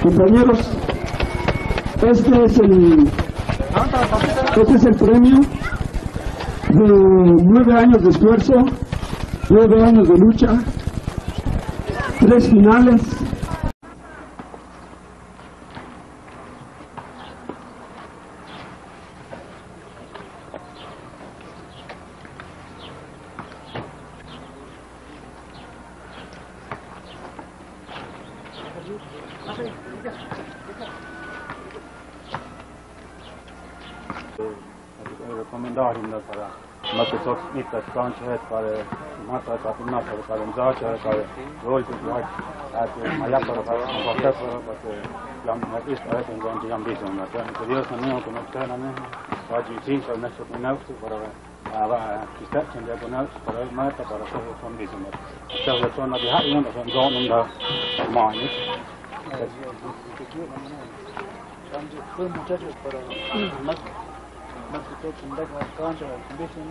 Compañeros, este es el premio de 9 años de esfuerzo, 9 años de lucha, 3 finales. Recomendaarina para Microsoft mittat kanske para mata para zacha para rolls like maya para plan ist ein ganz jam bisschen na dann Dios no como está na hoje sim só nessa ponauto para kistachen de ponauto para mata para todo son bisschen então eu tô na de hatten und von Zorn da meine dann muchachos para más que todo un deck of contract condition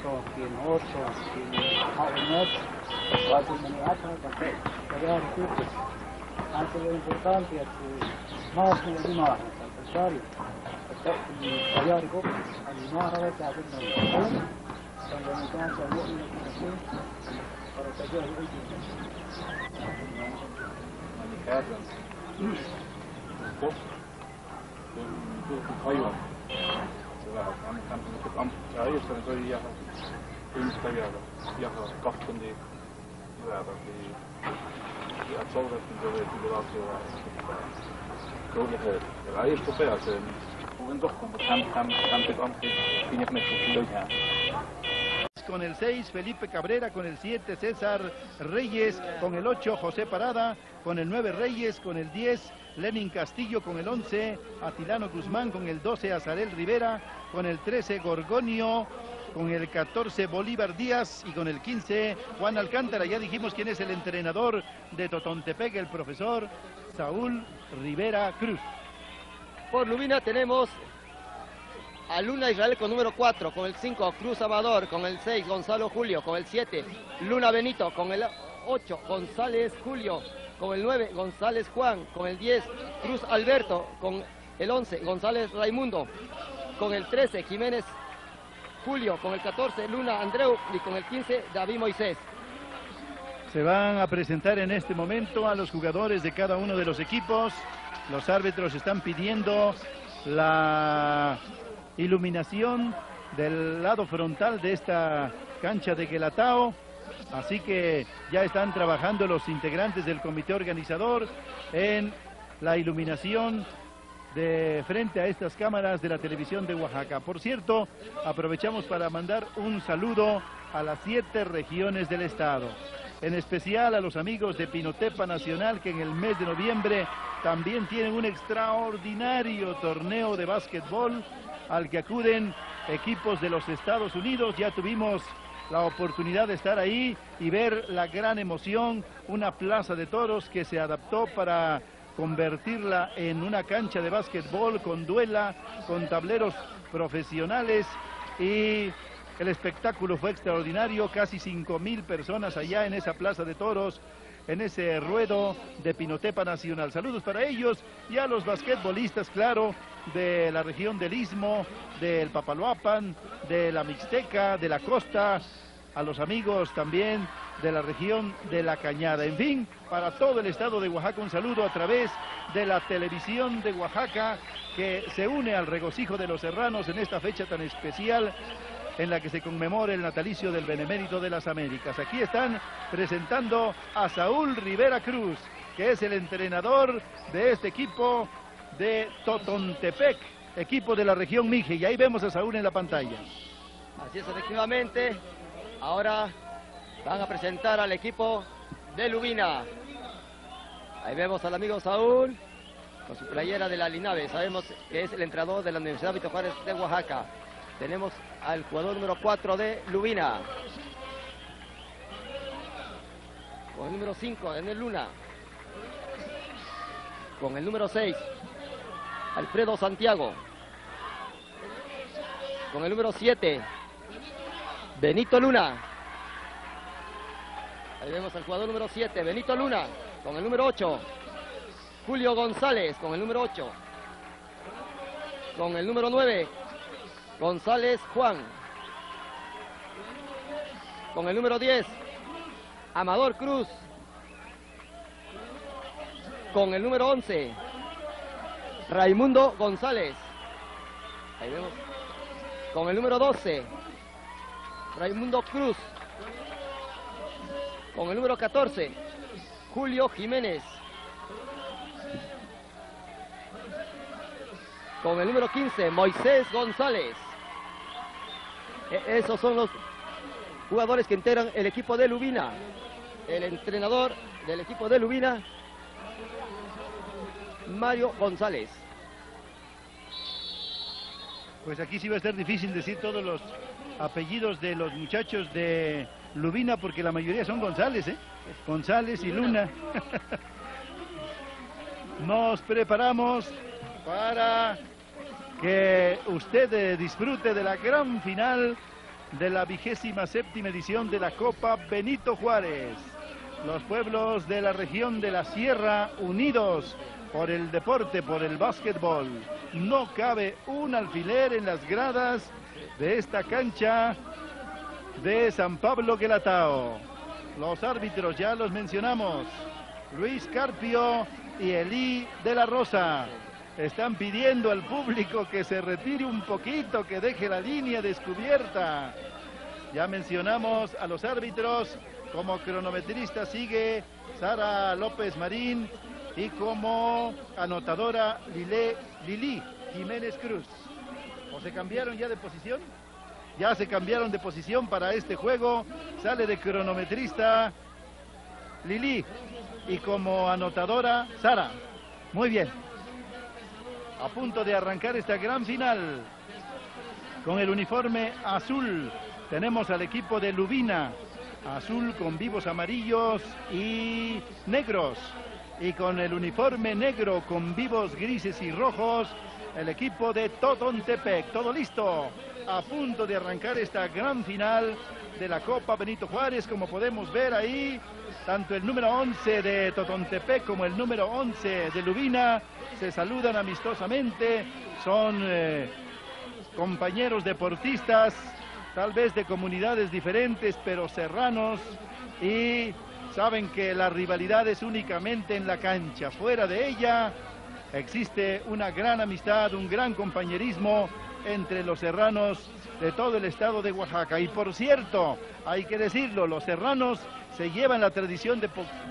so quien otro quien hacknet va a tener para recursos antes lo importante es más que la imagen necesario hallar algo animar a ver que hacen cuando me cansa yo una aplicación para que yo ayuda Eerst zou je kachten die het zal dat de laatste grote rijden probeert en toch komt Con el 6 Felipe Cabrera, con el 7 César Reyes, con el 8 José Parada, con el 9 Reyes, con el 10 Lenin Castillo, con el 11 Atilano Guzmán, con el 12 Azarel Rivera, con el 13 Gorgonio, con el 14 Bolívar Díaz y con el 15 Juan Alcántara. Ya dijimos quién es el entrenador de Totontepec, el profesor Saúl Rivera Cruz. Por Lubina tenemos a Luna Israel con número 4, con el 5 Cruz Amador, con el 6 Gonzalo Julio, con el 7 Luna Benito, con el 8 González Julio, con el 9 González Juan, con el 10 Cruz Alberto, con el 11 González Raimundo, con el 13 Jiménez Julio, con el 14 Luna Andreu y con el 15 David Moisés. Se van a presentar en este momento a los jugadores de cada uno de los equipos. Los árbitros están pidiendo la iluminación del lado frontal de esta cancha de Guelatao, así que ya están trabajando los integrantes del comité organizador en la iluminación de frente a estas cámaras de la televisión de Oaxaca. Por cierto, aprovechamos para mandar un saludo a las 7 regiones del estado, en especial a los amigos de Pinotepa Nacional, que en el mes de noviembre también tienen un extraordinario torneo de básquetbol al que acuden equipos de los Estados Unidos. Ya tuvimos la oportunidad de estar ahí y ver la gran emoción, una plaza de toros que se adaptó para convertirla en una cancha de básquetbol con duela, con tableros profesionales, y el espectáculo fue extraordinario. Casi 5,000 personas allá en esa plaza de toros, en ese ruedo de Pinotepa Nacional. Saludos para ellos y a los basquetbolistas, claro, de la región del Istmo, del Papaloapan, de la Mixteca, de la costa, a los amigos también de la región de La Cañada. En fin, para todo el estado de Oaxaca, un saludo a través de la televisión de Oaxaca, que se une al regocijo de los serranos en esta fecha tan especial en la que se conmemora el natalicio del Benemérito de las Américas. Aquí están presentando a Saúl Rivera Cruz, que es el entrenador de este equipo de Totontepec, equipo de la región Mije, y ahí vemos a Saúl en la pantalla. Así es, efectivamente. Ahora van a presentar al equipo de Lubina. Ahí vemos al amigo Saúl con su playera de la Linabe. Sabemos que es el entrenador de la Universidad Benito Juárez de Oaxaca. Tenemos al jugador número 4 de Lubina. Con el número 5, Daniel Luna. Con el número 6, Alfredo Santiago. Con el número 7, Benito Luna. Ahí vemos al jugador número 7, Benito Luna. Con el número 8, Julio González con el número 8. Con el número 9, González Juan. Con el número 10, Amador Cruz. Con el número 11, Raimundo González. Ahí vemos. Con el número 12, Raimundo Cruz. Con el número 14, Julio Jiménez. Con el número 15, Moisés González. Esos son los jugadores que integran el equipo de Lubina. El entrenador del equipo de Lubina, Mario González. Pues aquí sí va a ser difícil decir todos los apellidos de los muchachos de Lubina, porque la mayoría son González, ¿eh? González y Luna. Nos preparamos para que usted disfrute de la gran final de la 27ª edición de la Copa Benito Juárez. Los pueblos de la región de la Sierra unidos por el deporte, por el básquetbol. No cabe un alfiler en las gradas de esta cancha de San Pablo Guelatao. Los árbitros ya los mencionamos: Luis Carpio y Elí de la Rosa. Están pidiendo al público que se retire un poquito, que deje la línea descubierta. Ya mencionamos a los árbitros. Como cronometrista sigue Sara López Marín y como anotadora Lili Jiménez Cruz. ¿O se cambiaron ya de posición? Ya se cambiaron de posición para este juego. Sale de cronometrista Lili y como anotadora Sara. Muy bien. A punto de arrancar esta gran final. Con el uniforme azul tenemos al equipo de Lubina. Azul con vivos amarillos y negros. Y con el uniforme negro con vivos grises y rojos, el equipo de Totontepec. Todo listo. A punto de arrancar esta gran final de la Copa Benito Juárez. Como podemos ver ahí, tanto el número 11 de Totontepec como el número 11 de Lubina se saludan amistosamente. Son compañeros deportistas, tal vez de comunidades diferentes, pero serranos, y saben que la rivalidad es únicamente en la cancha. Fuera de ella existe una gran amistad, un gran compañerismo entre los serranos de todo el estado de Oaxaca. Y por cierto, hay que decirlo, los serranos se llevan la tradición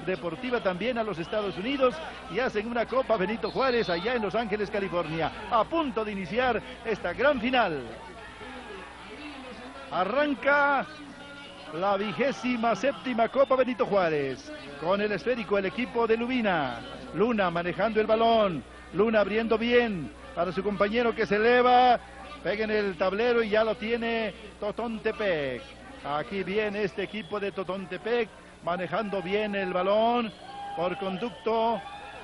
deportiva también a los Estados Unidos y hacen una Copa Benito Juárez allá en Los Ángeles, California. A punto de iniciar esta gran final. Arranca la 27ª Copa Benito Juárez. Con el esférico el equipo de Lubina. Luna manejando el balón. Luna abriendo bien para su compañero que se eleva. Pega en el tablero y ya lo tiene Totontepec. Aquí viene este equipo de Totontepec manejando bien el balón por conducto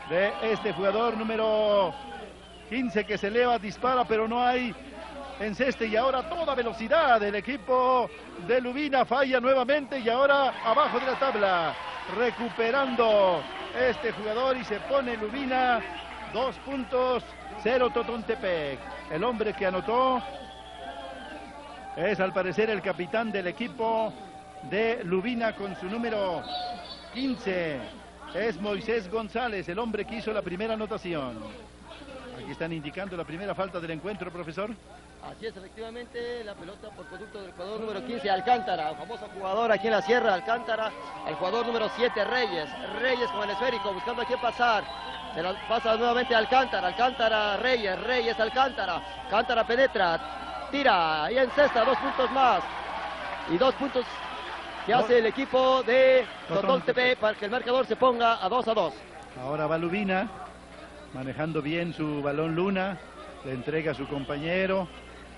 de este jugador número 15 que se eleva, dispara, pero no hay enceste. Y ahora toda velocidad del equipo de Lubina, falla nuevamente y ahora abajo de la tabla, recuperando este jugador y se pone Lubina 2 puntos, 0 Totontepec. El hombre que anotó es al parecer el capitán del equipo de Lubina con su número 15. Es Moisés González, el hombre que hizo la primera anotación. Aquí están indicando la primera falta del encuentro, profesor. Así es, efectivamente, la pelota por conducto del jugador número 15, Alcántara, el famoso jugador aquí en la Sierra, Alcántara, al jugador número 7, Reyes. Reyes con el esférico, buscando a quién pasar. Se la pasa nuevamente a Alcántara, Alcántara, Reyes, Reyes, Alcántara. Alcántara penetra, tira y encesta, 2 puntos más. Y 2 puntos que hace el equipo de Totontepec para que el marcador se ponga a 2-2. Ahora va Lubina, manejando bien su balón Luna, le entrega a su compañero,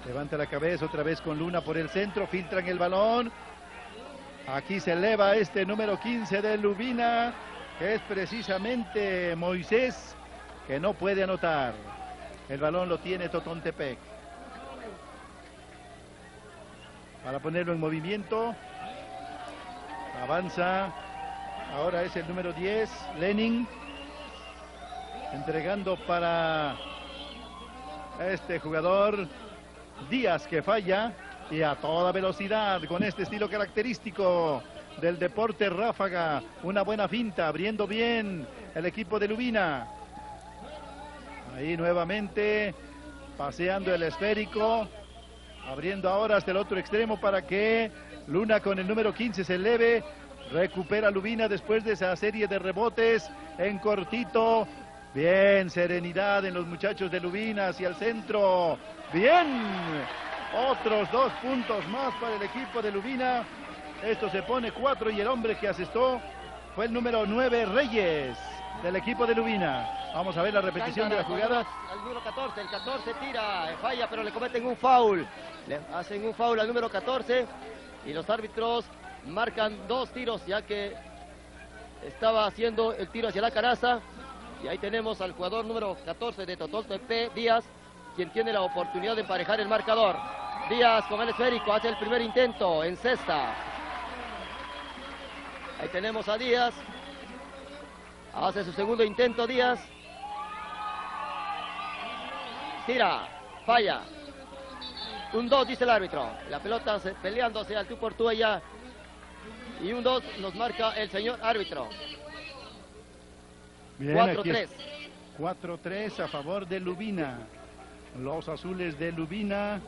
levanta la cabeza otra vez con Luna por el centro, filtran el balón. Aquí se eleva este número 15 de Lubina, que es precisamente Moisés, que no puede anotar. El balón lo tiene Totontepec. Para ponerlo en movimiento, avanza, ahora es el número 10, Lenin. entregando para este jugador Díaz, que falla, y a toda velocidad con este estilo característico del deporte ráfaga. Una buena finta, abriendo bien el equipo de Lubina. Ahí nuevamente paseando el esférico, abriendo ahora hasta el otro extremo para que Luna con el número 15 se eleve. Recupera Lubina después de esa serie de rebotes en cortito. Bien, serenidad en los muchachos de Lubina hacia el centro. Bien, otros 2 puntos más para el equipo de Lubina. Esto se pone 4 y el hombre que asestó fue el número 9, Reyes, del equipo de Lubina. Vamos a ver la repetición de la jugada. Al número 14, el 14 tira, falla, pero le cometen un foul. Le hacen un foul al número 14 y los árbitros marcan 2 tiros, ya que estaba haciendo el tiro hacia la canasta. Y ahí tenemos al jugador número 14 de Totoltepec, Díaz, quien tiene la oportunidad de emparejar el marcador. Díaz con el esférico, hace el primer intento en cesta. Ahí tenemos a Díaz. Hace su segundo intento Díaz. Tira, falla. Un 2 dice el árbitro. La pelota peleándose al tú por tú allá. Y un 2 nos marca el señor árbitro. 4-3. 4-3 a favor de Lubina. Los azules de Lubina.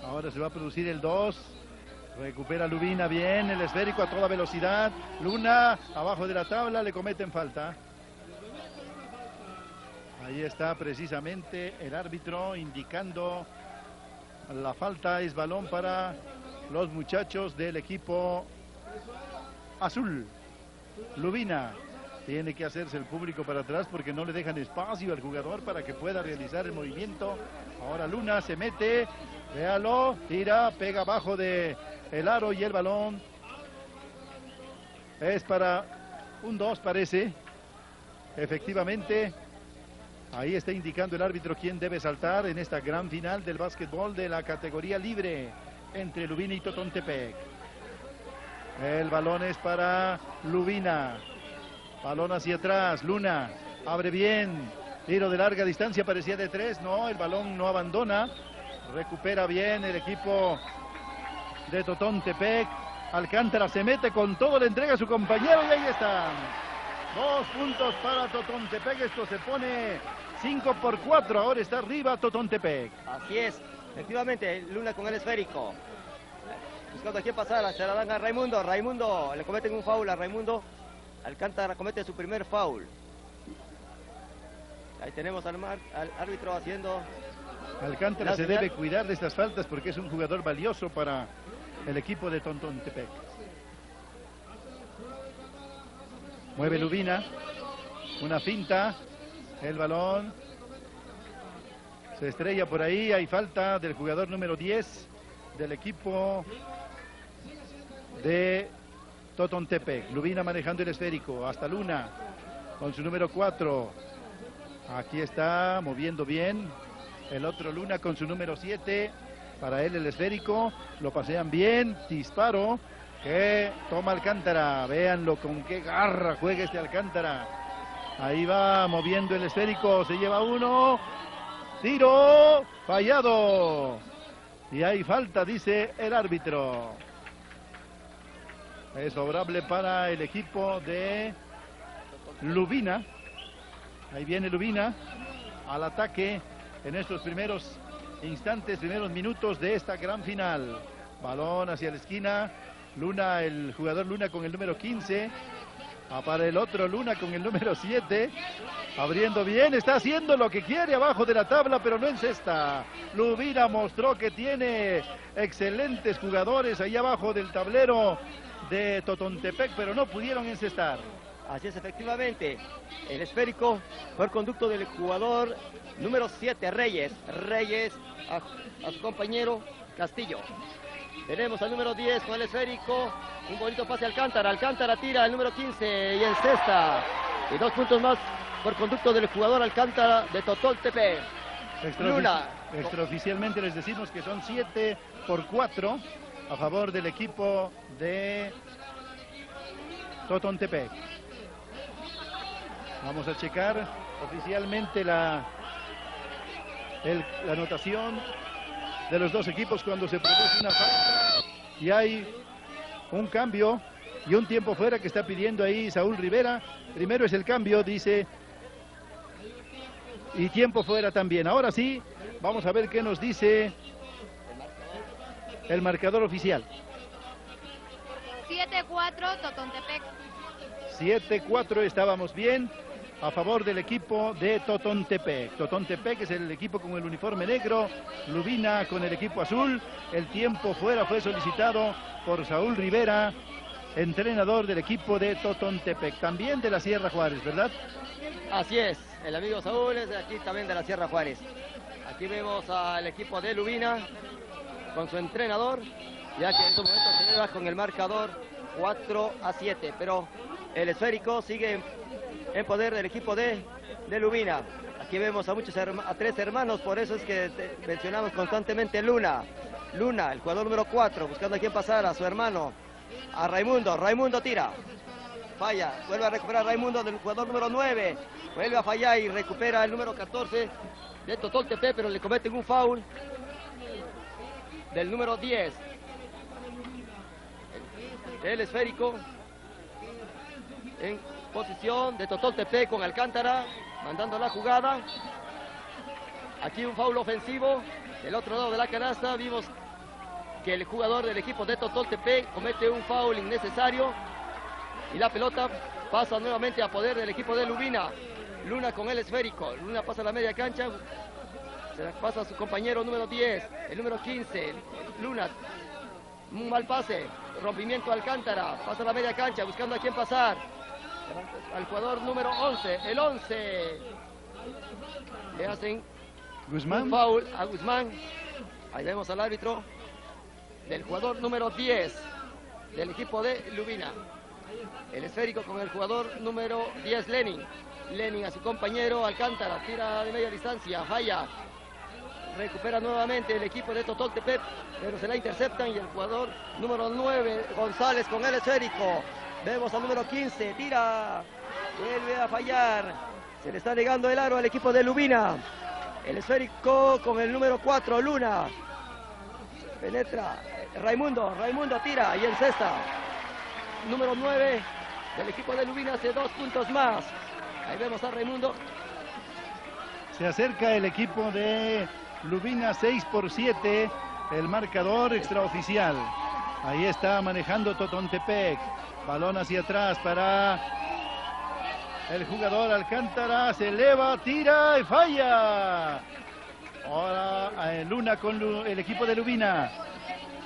Ahora se va a producir el 2. Recupera Lubina bien el esférico a toda velocidad. Luna abajo de la tabla, le cometen falta. Ahí está precisamente el árbitro indicando la falta. Es balón para los muchachos del equipo azul. Lubina tiene que hacerse el público para atrás porque no le dejan espacio al jugador para que pueda realizar el movimiento. Ahora Luna se mete, véalo, tira, pega abajo de el aro y el balón es para un 2, parece. Efectivamente, ahí está indicando el árbitro quién debe saltar en esta gran final del básquetbol de la categoría libre entre Lubina y Totontepec. El balón es para Lubina. Balón hacia atrás, Luna abre bien, tiro de larga distancia, parecía de 3, no, el balón no abandona, recupera bien el equipo de Totontepec. Alcántara se mete con todo, le entrega a su compañero y ahí están. 2 puntos para Totontepec, esto se pone 5-4, ahora está arriba Totontepec. Así es, efectivamente, Luna con el esférico. Buscando a quién pasar, se la dan a Raimundo. Raimundo, le cometen un foul a Raimundo. Alcántara comete su primer foul. Ahí tenemos al árbitro haciendo... Alcántara se debe cuidar de estas faltas porque es un jugador valioso para el equipo de Totontepec. Mueve Lubina. Una finta. El balón se estrella por ahí. Hay falta del jugador número 10 del equipo de Totontepec. Lubina manejando el esférico. Hasta Luna con su número 4. Aquí está moviendo bien. El otro Luna con su número 7. Para él el esférico. Lo pasean bien. Disparo que toma Alcántara. Véanlo con qué garra juega este Alcántara. Ahí va moviendo el esférico. Se lleva uno. Tiro fallado. Y hay falta, dice el árbitro. Es favorable para el equipo de Lubina. Ahí viene Lubina al ataque en estos primeros instantes, primeros minutos de esta gran final. Balón hacia la esquina. Luna, el jugador Luna con el número 15. Para el otro Luna con el número 7. Abriendo bien, está haciendo lo que quiere abajo de la tabla, pero no encesta. Lubina mostró que tiene excelentes jugadores ahí abajo del tablero de Totontepec, pero no pudieron encestar. Así es, efectivamente. El esférico fue el conducto del jugador número 7, Reyes. Reyes a su compañero Castillo. Tenemos al número 10 con el esférico. Un bonito pase a Alcántara. Alcántara tira al número 15 y encesta. Y 2 puntos más por conducto del jugador Alcántara de Totontepec. Extraoficialmente les decimos que son 7-4 a favor del equipo de Totontepec. Vamos a checar oficialmente la anotación de los dos equipos cuando se produce una falta y hay un cambio y un tiempo fuera que está pidiendo ahí Saúl Rivera. Primero es el cambio, dice, y tiempo fuera también. Ahora sí, vamos a ver qué nos dice el marcador oficial. 7-4 Totontepec. 7-4, estábamos bien, a favor del equipo de Totontepec. Totontepec es el equipo con el uniforme negro, Lubina con el equipo azul. El tiempo fuera fue solicitado por Saúl Rivera, entrenador del equipo de Totontepec, también de la Sierra Juárez, ¿verdad? Así es, el amigo Saúl es de aquí también de la Sierra Juárez. Aquí vemos al equipo de Lubina con su entrenador, ya que en estos momentos se lleva con el marcador 4-7, pero el esférico sigue en poder del equipo de Lubina. Aquí vemos a tres hermanos, por eso es que mencionamos constantemente Luna, el jugador número 4, buscando a quién pasar, a su hermano, a Raimundo tira, falla, vuelve a recuperar Raimundo del jugador número 9, vuelve a fallar y recupera el número 14 de Totontepec, pero le cometen un foul del número 10. El esférico en posición de Totontepec con Alcántara, mandando la jugada. Aquí un foul ofensivo. Del otro lado de la canasta vimos que el jugador del equipo de Totontepec comete un foul innecesario y la pelota pasa nuevamente a poder del equipo de Lubina. Luna con el esférico. Luna pasa a la media cancha. Se la pasa a su compañero número 10, el número 15. Luna. Un mal pase. Rompimiento Alcántara. Pasa a la media cancha buscando a quién pasar. Al jugador número 11. El 11. Le hacen Guzmán. un foul a Guzmán. Ahí vemos al árbitro del jugador número 10 del equipo de Lubina. El esférico con el jugador número 10, Lenin a su compañero Alcántara, tira de media distancia, falla. Recupera nuevamente el equipo de Totontepec, pero se la interceptan y el jugador número 9, González, con el esférico. Vemos al número 15, tira, vuelve a fallar. Se le está negando el aro al equipo de Lubina. El esférico con el número 4, Luna. Penetra, Raimundo tira y encesta. Número 9 del equipo de Lubina hace 2 puntos más. Ahí vemos a Raimundo. Se acerca el equipo de Lubina, 6-7, el marcador extraoficial. Ahí está manejando Totontepec. Balón hacia atrás para el jugador Alcántara. Se eleva, tira y falla. Ahora Luna con el equipo de Lubina.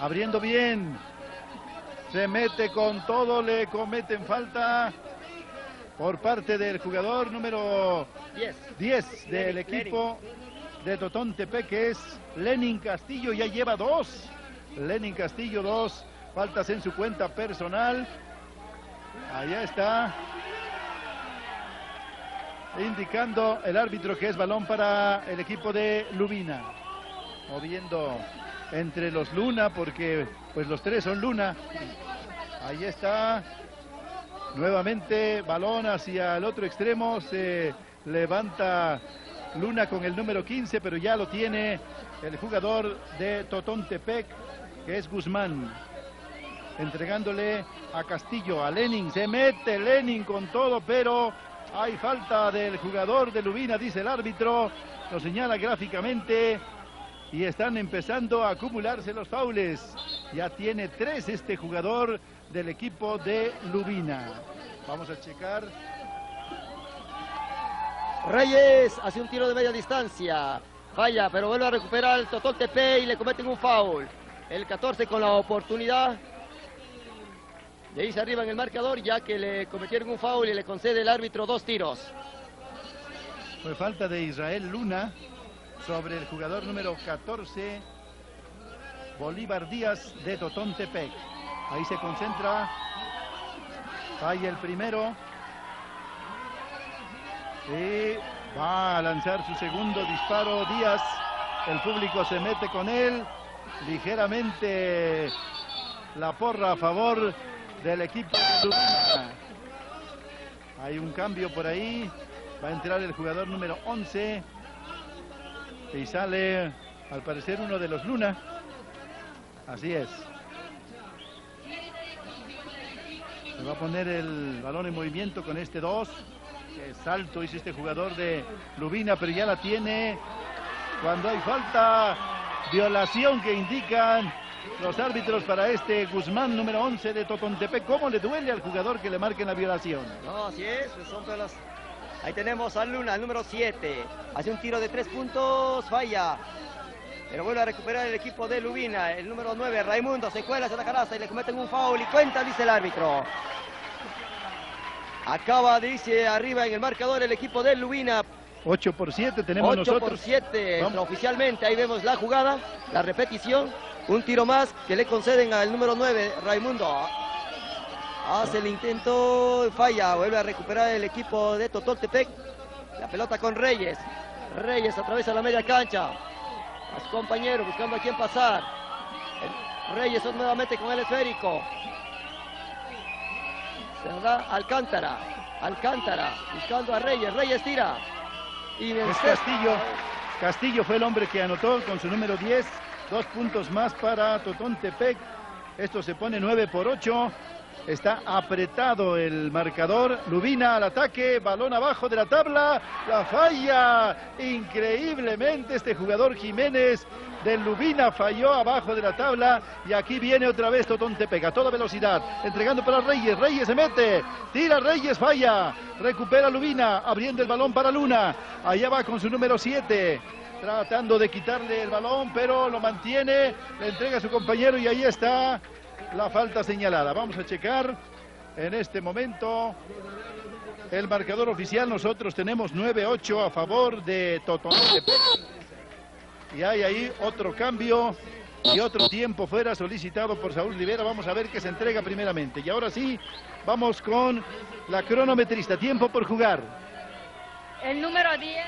Abriendo bien. Se mete con todo, le cometen falta por parte del jugador número 10 del equipo de Totontepec, que es Lenin Castillo. Ya lleva 2. Lenin Castillo, 2 faltas en su cuenta personal. Allá está indicando el árbitro que es balón para el equipo de Lubina. Moviendo entre los Luna, porque pues los tres son Luna. Ahí está. Nuevamente balón hacia el otro extremo. Se levanta Luna con el número 15, pero ya lo tiene el jugador de Totontepec, que es Guzmán. Entregándole a Castillo, a Lenin. Se mete Lenin con todo, pero hay falta del jugador de Lubina, dice el árbitro. Lo señala gráficamente. Y están empezando a acumularse los faules. Ya tiene 3 este jugador del equipo de Lubina. Vamos a checar. Reyes hace un tiro de media distancia. Falla, pero vuelve a recuperar el Totontepec y le cometen un foul. El 14 con la oportunidad de irse arriba en el marcador, ya que le cometieron un foul y le concede el árbitro 2 tiros. Fue falta de Israel Luna sobre el jugador número 14, Bolívar Díaz, de Totontepec. Ahí se concentra. Falla el primero. Y va a lanzar su segundo disparo Díaz. El público se mete con él. Ligeramente la porra a favor del equipo de Lubina. Hay un cambio por ahí. Va a entrar el jugador número 11. Y sale, al parecer, uno de los Luna. Así es. Se va a poner el balón en movimiento con este 2. Qué salto hizo este jugador de Lubina, pero ya la tiene. Cuando hay falta, violación que indican los árbitros para este Guzmán, número 11 de Totontepec. ¿Cómo le duele al jugador que le marquen la violación? No, así es, son todas las... Ahí tenemos a Luna, el número 7. Hace un tiro de 3 puntos, falla. Pero vuelve a recuperar el equipo de Lubina. El número 9, Raimundo, se cuela hacia la canasta y le cometen un foul y cuenta, dice el árbitro. Acaba de irse arriba en el marcador el equipo de Lubina. 8-7 tenemos 8 nosotros. por 7 oficialmente. Ahí vemos la jugada, la repetición. Un tiro más que le conceden al número 9, Raimundo. Hace el intento, falla. Vuelve a recuperar el equipo de Totontepec. La pelota con Reyes. Reyes atraviesa la media cancha. A su compañero buscando a quién pasar. Reyes nuevamente con el esférico. Se da Alcántara. Alcántara buscando a Reyes. Reyes tira. Y Es Castillo. Castillo fue el hombre que anotó con su número 10. 2 puntos más para Totontepec. Esto se pone 9-8. Está apretado el marcador. Lubina al ataque. Balón abajo de la tabla. La falla. Increíblemente este jugador Jiménez del Lubina falló abajo de la tabla. Y aquí viene otra vez Totontepec a toda velocidad. Entregando para Reyes. Reyes se mete. Tira Reyes. Falla. Recupera Lubina. Abriendo el balón para Luna. Allá va con su número 7. Tratando de quitarle el balón, pero lo mantiene, le entrega a su compañero y ahí está la falta señalada. Vamos a checar en este momento el marcador oficial. Nosotros tenemos 9-8 a favor de Totontepec. Y hay ahí otro cambio y otro tiempo fuera solicitado por Saúl Rivera. Vamos a ver qué se entrega primeramente. Y ahora sí, vamos con la cronometrista. Tiempo por jugar. El número 10.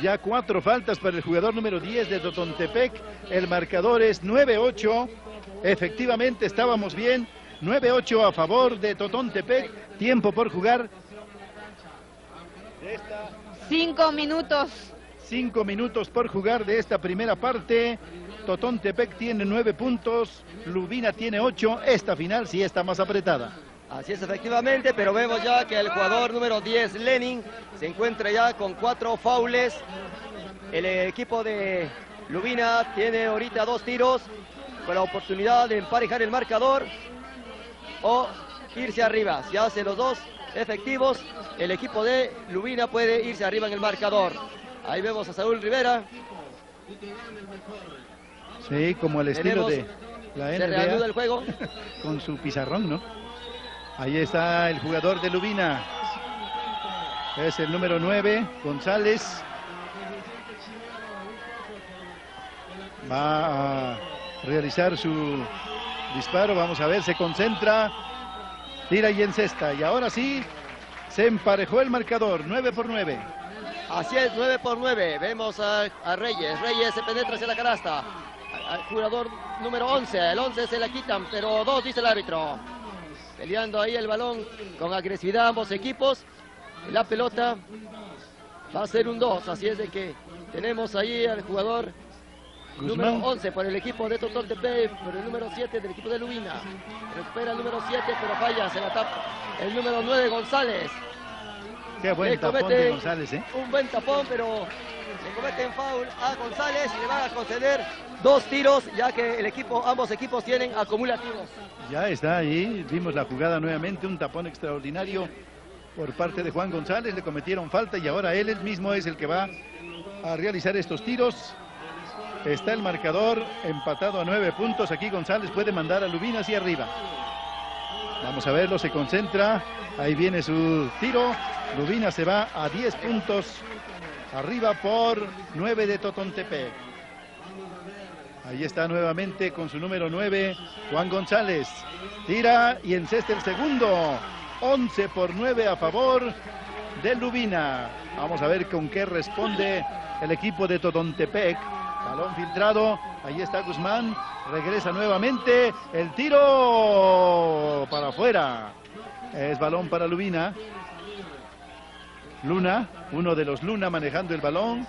Ya 4 faltas para el jugador número 10 de Totontepec. El marcador es 9-8. Efectivamente estábamos bien. 9-8 a favor de Totontepec. Tiempo por jugar. 5 minutos. 5 minutos por jugar de esta primera parte. Totontepec tiene 9 puntos. Lubina tiene 8. Esta final sí está más apretada. Así es, efectivamente, pero vemos ya que el jugador número 10, Lenin, se encuentra ya con 4 faules. El equipo de Lubina tiene ahorita 2 tiros con la oportunidad de emparejar el marcador o irse arriba. Si hace los 2 efectivos, el equipo de Lubina puede irse arriba en el marcador. Ahí vemos a Saúl Rivera. Sí, como el estilo de la NBA. Se reanuda el juego. Con su pizarrón, ¿no? Ahí está el jugador de Lubina. Es el número 9, González. Va a realizar su disparo. Vamos a ver, se concentra. Tira y encesta. Y ahora sí, se emparejó el marcador. 9-9. Así es, 9-9. Vemos a Reyes. Reyes se penetra hacia la canasta. Al jugador número 11. El 11 se la quitan, pero 2, dice el árbitro. Peleando ahí el balón con agresividad ambos equipos. La pelota va a ser un 2. Así es de que tenemos ahí al jugador Guzmán. Número 11 por el equipo de Totontepec, por el número 7 del equipo de Lubina. Recupera el número 7, pero falla, se la tapa. El número 9, González. Qué buen tapón de González, ¿eh? Un buen tapón, pero le cometen foul a González y le van a conceder 2 tiros, ya que ambos equipos tienen acumulativos. Ya está ahí, vimos la jugada nuevamente, un tapón extraordinario por parte de Juan González, le cometieron falta y ahora él mismo es el que va a realizar estos tiros. Está el marcador empatado a 9 puntos, aquí González puede mandar a Lubina hacia arriba. Vamos a verlo, se concentra, ahí viene su tiro, Lubina se va a 10 puntos, arriba por 9 de Totontepec. Ahí está nuevamente con su número 9, Juan González. Tira y encesta el segundo. 11-9 a favor de Lubina. Vamos a ver con qué responde el equipo de Totontepec. Balón filtrado. Ahí está Guzmán. Regresa nuevamente. El tiro para afuera. Es balón para Lubina. Luna, uno de los Luna manejando el balón.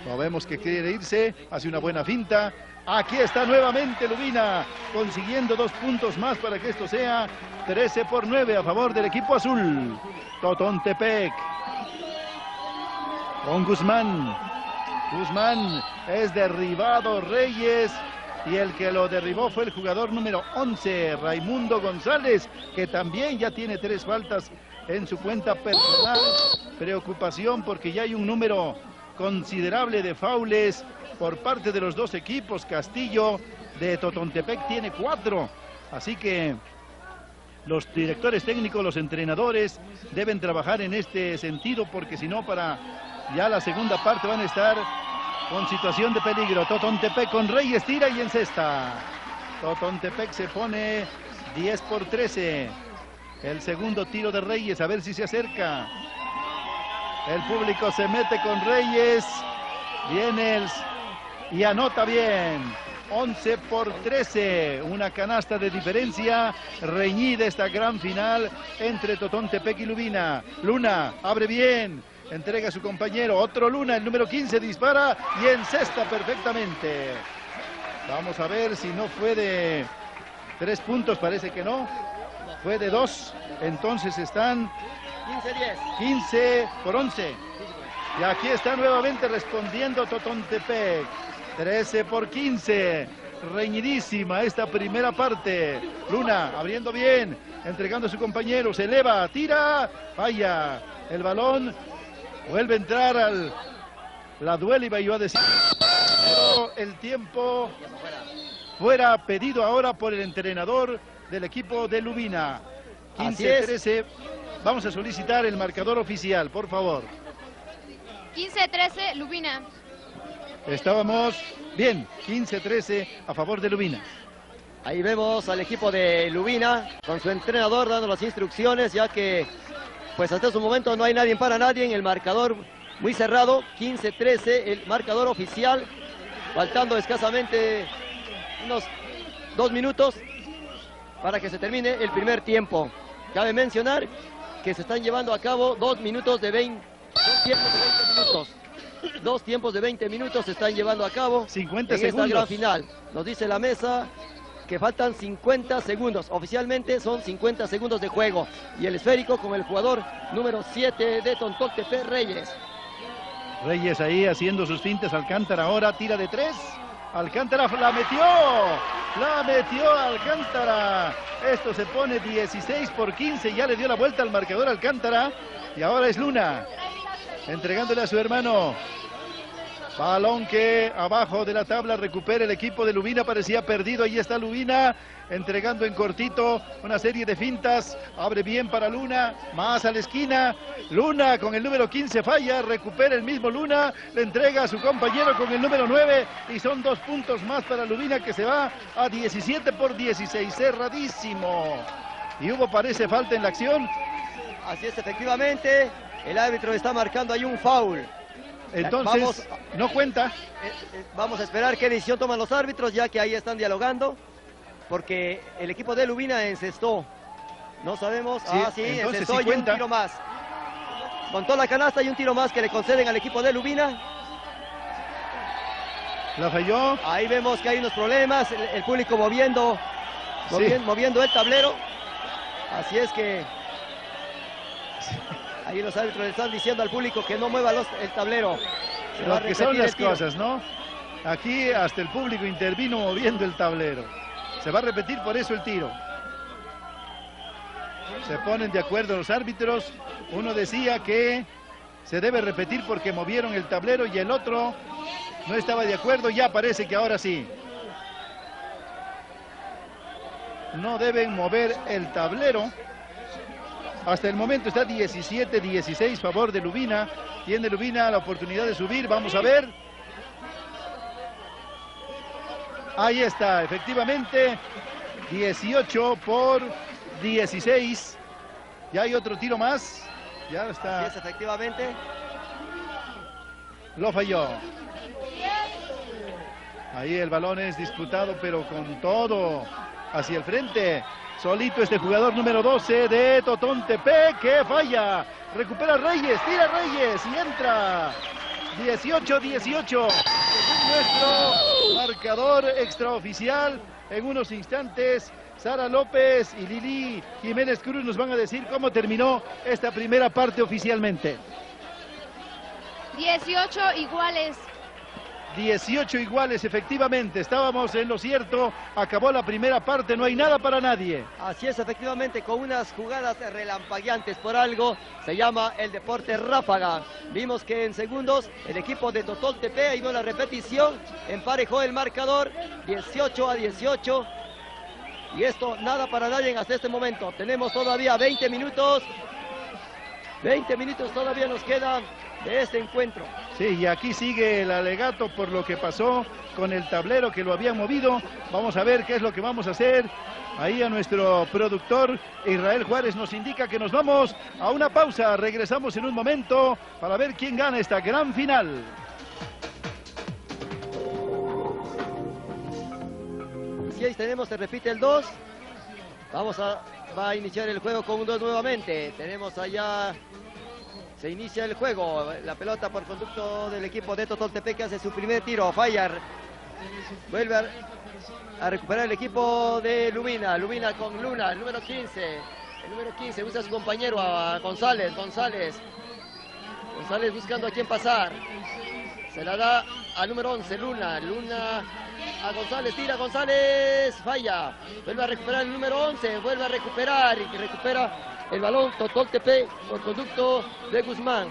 Lo vemos que quiere irse, hace una buena finta. Aquí está nuevamente Lubina, consiguiendo 2 puntos más para que esto sea 13-9 a favor del equipo azul. Totontepec. Con Guzmán. Guzmán es derribado, Reyes. Y el que lo derribó fue el jugador número 11, Raimundo González, que también ya tiene 3 faltas en su cuenta personal. Preocupación porque ya hay un número considerable de faules por parte de los 2 equipos. Castillo de Totontepec tiene 4. Así que los directores técnicos, los entrenadores deben trabajar en este sentido, porque si no, para ya la segunda parte van a estar con situación de peligro. Totontepec con Reyes, tira y encesta. Totontepec se pone 10-13. El segundo tiro de Reyes, a ver si se acerca. El público se mete con Reyes. Viene y anota bien. 11-13. Una canasta de diferencia. Reñida esta gran final entre Totontepec y Lubina. Luna abre bien. Entrega a su compañero, otro Luna, el número 15, dispara y encesta perfectamente. Vamos a ver si no fue de 3 puntos, parece que no. Fue de 2, entonces están 15-11. Y aquí está nuevamente respondiendo Totontepec. 13-15. Reñidísima esta primera parte. Luna abriendo bien, entregando a su compañero, se eleva, tira, falla. El balón vuelve a entrar la duela, iba yo a decir. Pero el tiempo fuera pedido ahora por el entrenador del equipo de Lubina. 15-13. Vamos a solicitar el marcador oficial, por favor. 15-13, Lubina. Estábamos bien, 15-13 a favor de Lubina. Ahí vemos al equipo de Lubina con su entrenador dando las instrucciones, ya que pues hasta su momento no hay nadie para nadie en el marcador muy cerrado. 15-13 el marcador oficial, faltando escasamente unos 2 minutos para que se termine el primer tiempo. Cabe mencionar que se están llevando a cabo 2 tiempos de 20 minutos. 2 tiempos de 20 minutos se están llevando a cabo 50 en segundos. esta gran final. Nos dice la mesa que faltan 50 segundos. Oficialmente son 50 segundos de juego. Y el esférico con el jugador número 7 de Totontepec, Reyes. Reyes ahí haciendo sus fintas. Alcántara ahora tira de 3. Alcántara la metió Alcántara. Esto se pone 16-15. Ya le dio la vuelta al marcador Alcántara. Y ahora es Luna, entregándole a su hermano. Balón que abajo de la tabla recupera el equipo de Lubina, parecía perdido, ahí está Lubina, entregando en cortito una serie de fintas, abre bien para Luna, más a la esquina, Luna con el número 15 falla, recupera el mismo Luna, le entrega a su compañero con el número 9 y son 2 puntos más para Lubina, que se va a 17-16, cerradísimo. Y hubo, parece, falta en la acción. Así es, efectivamente, el árbitro está marcando ahí un foul. Entonces, no cuenta. Vamos a esperar qué decisión toman los árbitros, ya que ahí están dialogando, porque el equipo de Lubina encestó. No sabemos. Sí, encestó, sí, y un tiro más. Montó la canasta y un tiro más que le conceden al equipo de Lubina. La falló. Ahí vemos que hay unos problemas, el público moviendo el tablero. Así es que ahí los árbitros le están diciendo al público que no mueva el tablero. Lo que son las cosas, ¿no? Aquí hasta el público intervino moviendo el tablero. Se va a repetir por eso el tiro. Se ponen de acuerdo los árbitros. Uno decía que se debe repetir porque movieron el tablero y el otro no estaba de acuerdo. Ya parece que ahora sí. No deben mover el tablero. Hasta el momento está 17-16 a favor de Lubina. Tiene Lubina la oportunidad de subir. Vamos a ver. Ahí está, efectivamente. 18-16. Ya hay otro tiro más. Ya está. Así es, efectivamente. Lo falló. Ahí el balón es disputado, pero con todo hacia el frente. Solito este jugador número 12 de Totontepec, que falla. recupera Reyes, tira Reyes y entra. 18-18, según nuestro marcador extraoficial. En unos instantes, Sara López y Lili Jiménez Cruz nos van a decir cómo terminó esta primera parte oficialmente. 18 iguales. 18 iguales, efectivamente, estábamos en lo cierto, acabó la primera parte, no hay nada para nadie. Así es, efectivamente, con unas jugadas relampagueantes. Por algo se llama el deporte ráfaga. Vimos que en segundos el equipo de Totoltepec, ahí vio la repetición, emparejó el marcador 18-18. Y esto nada para nadie hasta este momento. Tenemos todavía 20 minutos. 20 minutos todavía nos quedan de este encuentro. Sí, y aquí sigue el alegato por lo que pasó con el tablero que lo había movido. Vamos a ver qué es lo que vamos a hacer. Ahí a nuestro productor Israel Juárez nos indica que nos vamos a una pausa. Regresamos en un momento para ver quién gana esta gran final. Si ahí tenemos, se repite el 2. Va a iniciar el juego con un 2 nuevamente. Tenemos allá... Se inicia el juego, la pelota por conducto del equipo de Totoltepec que hace su primer tiro, falla. Vuelve a recuperar el equipo de Lubina, Lubina con Luna, el número 15. El número 15 usa a su compañero, a González, González buscando a quién pasar. Se la da al número 11, Luna, Luna a González, tira González, falla. Vuelve a recuperar el número 11, vuelve a recuperar y recupera el balón Totoltepec por conducto de Guzmán.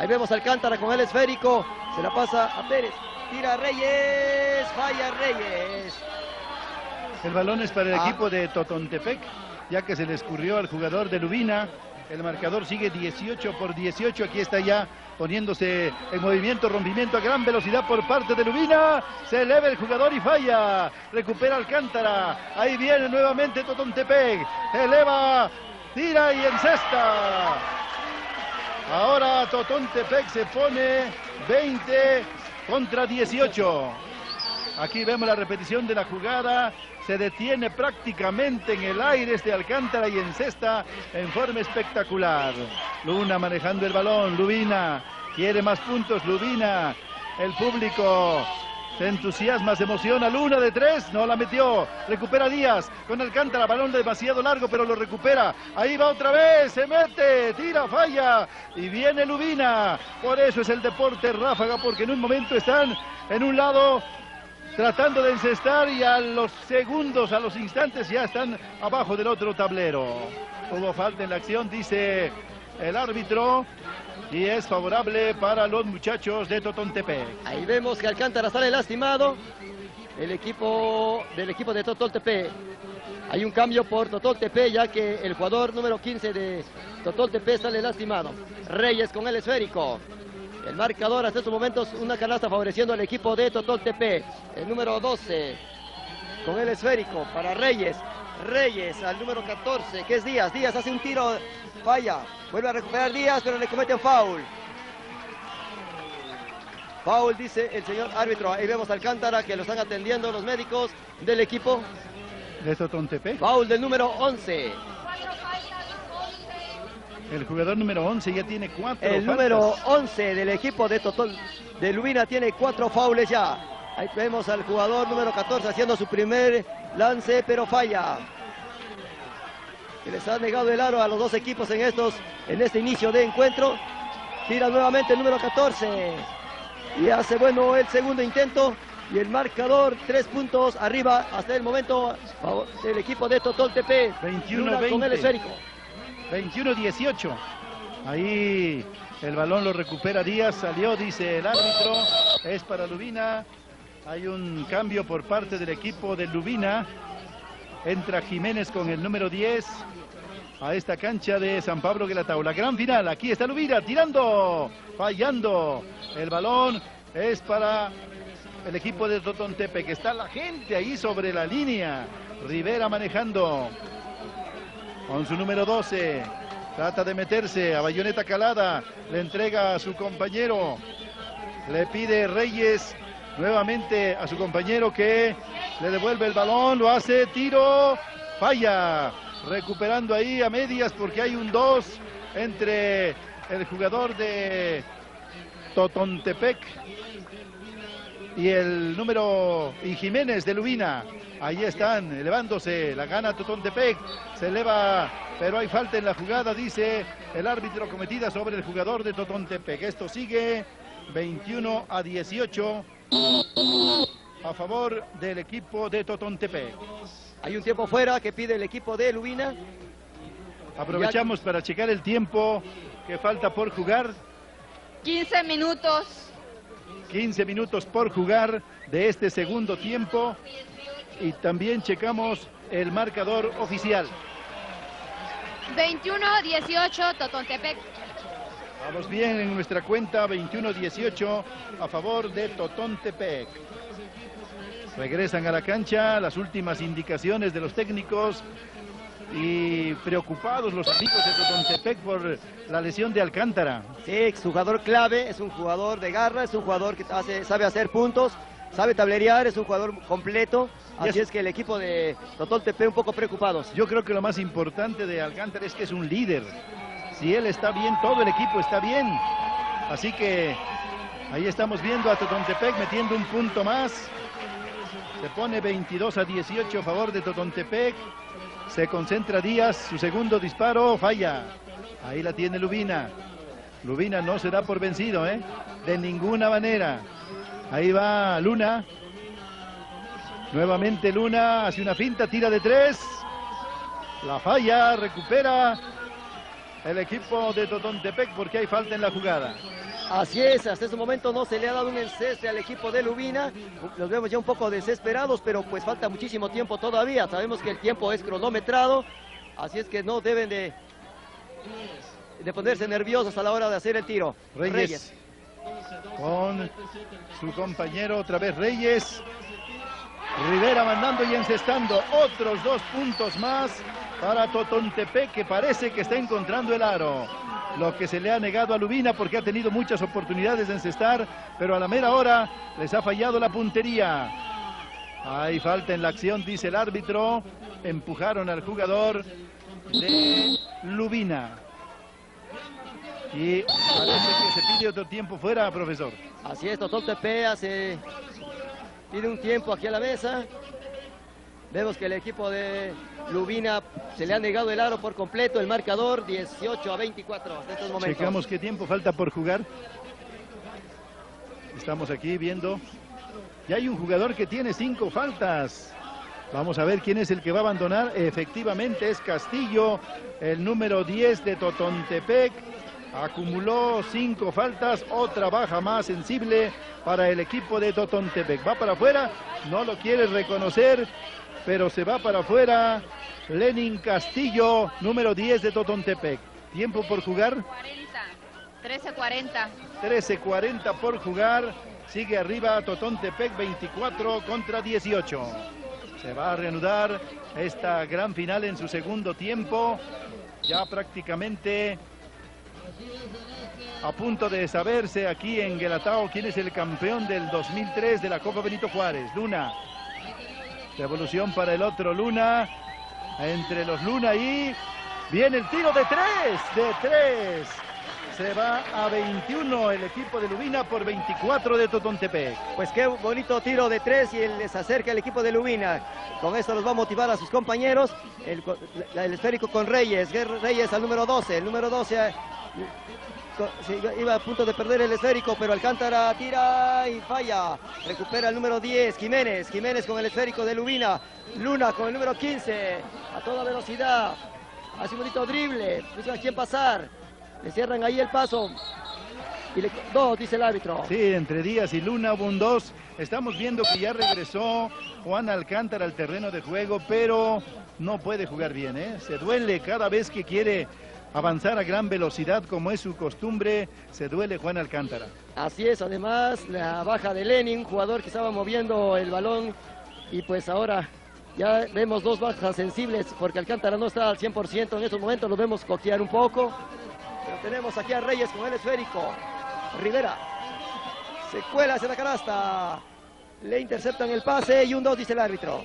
Ahí vemos a Alcántara con el esférico. Se la pasa a Pérez. Tira Reyes. Falla Reyes. El balón es para el equipo de Totontepec, ya que se le escurrió al jugador de Lubina. El marcador sigue 18-18. Aquí está ya poniéndose en movimiento, rompimiento a gran velocidad por parte de Lubina. Se eleva el jugador y falla. Recupera Alcántara. Ahí viene nuevamente Totontepec. Eleva. Tira y encesta. Ahora Totontepec se pone 20 contra 18. Aquí vemos la repetición de la jugada. Se detiene prácticamente en el aire este Alcántara y encesta en forma espectacular. Luna manejando el balón. Lubina quiere más puntos. Lubina. El público se entusiasma, se emociona. Luna de 3, no la metió. Recupera Díaz con Alcántara, balón demasiado largo, pero lo recupera. Ahí va otra vez, se mete, tira, falla. Y viene Lubina. Por eso es el deporte ráfaga, porque en un momento están en un lado tratando de encestar y a los segundos, a los instantes ya están abajo del otro tablero. Hubo falta en la acción, dice el árbitro. Y es favorable para los muchachos de Totontepec. Ahí vemos que Alcántara sale lastimado. El equipo de Totoltepec. Hay un cambio por Totoltepec, ya que el jugador número 15 de Totoltepec sale lastimado. Reyes con el esférico. El marcador hasta estos momentos, una canasta favoreciendo al equipo de Totoltepec. El número 12 con el esférico para Reyes. Reyes al número 14, que es Díaz. Díaz hace un tiro, falla. Vuelve a recuperar Díaz, pero le comete un foul. Foul, dice el señor árbitro. Ahí vemos a Alcántara, que lo están atendiendo los médicos del equipo de Totontepec. Foul del número 11. El jugador número 11 ya tiene 4 El número 11 del equipo de Lubina tiene 4 faules ya. Ahí vemos al jugador número 14 haciendo su primer lance, pero falla. Que les ha negado el aro a los dos equipos en este inicio de encuentro. Tira nuevamente el número 14. Y hace bueno el segundo intento. Y el marcador, 3 puntos arriba hasta el momento del equipo de Totoltepec. 21-20. Con el esférico. 21-18. Ahí el balón lo recupera Díaz. Salió, dice el árbitro. Es para Lubina. Hay un cambio por parte del equipo de Lubina. Entra Jiménez con el número 10 a esta cancha de San Pablo Guelatao. La gran final. Aquí está Lubina tirando, fallando. El balón es para el equipo de Totontepec, que está la gente ahí sobre la línea. Rivera manejando con su número 12. Trata de meterse a Bayoneta Calada. Le entrega a su compañero. Le pide Reyes nuevamente a su compañero que le devuelve el balón. Lo hace, tiro, falla. Recuperando ahí a medias porque hay un 2 entre el jugador de Totontepec y el número y Jiménez de Lubina. Ahí están elevándose, la gana Totontepec, se eleva, pero hay falta en la jugada, dice el árbitro, cometida sobre el jugador de Totontepec. Esto sigue 21-18 a favor del equipo de Totontepec. Hay un tiempo fuera que pide el equipo de Lubina. Aprovechamos para checar el tiempo que falta por jugar. 15 minutos. 15 minutos por jugar de este segundo tiempo. Y también checamos el marcador oficial. 21-18 Totontepec. Vamos bien en nuestra cuenta, 21-18 a favor de Totontepec. Regresan a la cancha las últimas indicaciones de los técnicos y preocupados los amigos de Totontepec por la lesión de Alcántara. Sí, es un jugador clave, es un jugador de garra, es un jugador que sabe hacer puntos, sabe tablerear, es un jugador completo. Así es que el equipo de Totontepec un poco preocupados. Yo creo que lo más importante de Alcántara es que es un líder. Si él está bien, todo el equipo está bien. Así que ahí estamos viendo a Totontepec metiendo un punto más. Se pone 22-18 a favor de Totontepec. Se concentra Díaz, su segundo disparo, falla. Ahí la tiene Lubina. Lubina no se da por vencido, de ninguna manera. Ahí va Luna. Nuevamente Luna hace una finta, tira de 3. La falla, recupera el equipo de Totontepec porque hay falta en la jugada. Así es, hasta este momento no se le ha dado un enceste al equipo de Lubina. Los vemos ya un poco desesperados, pero pues falta muchísimo tiempo todavía. Sabemos que el tiempo es cronometrado, así es que no deben de ponerse nerviosos a la hora de hacer el tiro. Reyes. Con su compañero otra vez Reyes. Rivera mandando y encestando otros 2 puntos más para Totontepec, que parece que está encontrando el aro. Lo que se le ha negado a Lubina porque ha tenido muchas oportunidades de encestar, pero a la mera hora les ha fallado la puntería. Hay falta en la acción, dice el árbitro. Empujaron al jugador de Lubina. Y parece que se pide otro tiempo fuera, profesor. Así es, Totontepec pide un tiempo aquí a la mesa. Vemos que el equipo de Lubina se le ha negado el aro por completo. El marcador 18-24 hasta estos momentos. Checamos qué tiempo falta por jugar. Estamos aquí viendo. Ya hay un jugador que tiene 5 faltas. Vamos a ver quién es el que va a abandonar. Efectivamente es Castillo, el número 10 de Totontepec. Acumuló 5 faltas, otra baja más sensible para el equipo de Totontepec. Va para afuera, no lo quiere reconocer, pero se va para afuera Lenin Castillo, número 10 de Totontepec. Tiempo por jugar. 13:40. 13:40 por jugar. Sigue arriba Totontepec 24-18. Se va a reanudar esta gran final en su segundo tiempo. Ya prácticamente a punto de saberse aquí en Guelatao quién es el campeón del 2003 de la Copa Benito Juárez. Luna. Devolución para el otro Luna. Entre los Luna y viene el tiro de 3. Se va a 21 el equipo de Lubina por 24 de Totontepec. Pues qué bonito tiro de 3 y les acerca el equipo de Lubina. Con esto los va a motivar a sus compañeros. El esférico con Reyes. Reyes al número 12. El número 12 iba a punto de perder el esférico, pero Alcántara tira y falla. Recupera el número 10, Jiménez. Jiménez con el esférico de Lubina. Luna con el número 15. A toda velocidad. Hace un bonito drible. Buscan a quién pasar. Le cierran ahí el paso. Y 2, dice el árbitro. Sí, entre Díaz y Luna hubo un 2. Estamos viendo que ya regresó Juan Alcántara al terreno de juego, pero no puede jugar bien, Se duele cada vez que quiere avanzar a gran velocidad, como es su costumbre. Se duele Juan Alcántara. Así es, además la baja de Lenin, jugador que estaba moviendo el balón. Y pues ahora ya vemos 2 bajas sensibles, porque Alcántara no está al 100% en estos momentos. Lo vemos coquear un poco. Pero tenemos aquí a Reyes con el esférico. Rivera se cuela hacia la canasta. Le interceptan el pase y un 2, dice el árbitro.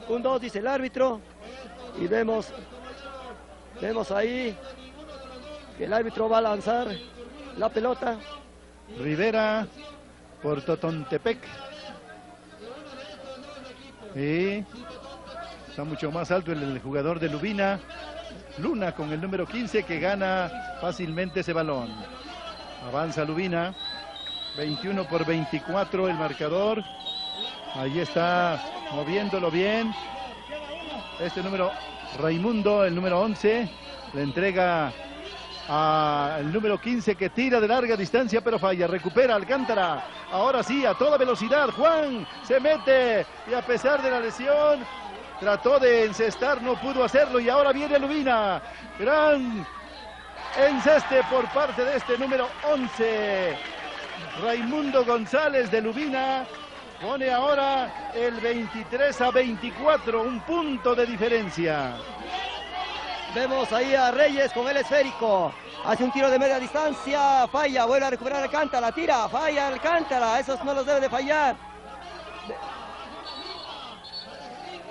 Un 2, dice el árbitro. Y vemos ahí El árbitro va a lanzar la pelota. Rivera por Totontepec. Y está mucho más alto el jugador de Lubina. Luna con el número 15 que gana fácilmente ese balón. Avanza Lubina. 21-24 el marcador. Ahí está moviéndolo bien. Este número Raimundo, el número 11, le entrega al número 15 que tira de larga distancia pero falla. Recupera Alcántara. Ahora sí, a toda velocidad. Juan se mete y a pesar de la lesión trató de encestar, no pudo hacerlo y ahora viene Lubina. Gran enceste por parte de este número 11. Raimundo González de Lubina pone ahora el 23-24, un punto de diferencia. Vemos ahí a Reyes con el esférico. Hace un tiro de media distancia, falla, vuelve a recuperar Alcántara, tira, falla Alcántara, esos no los debe de fallar.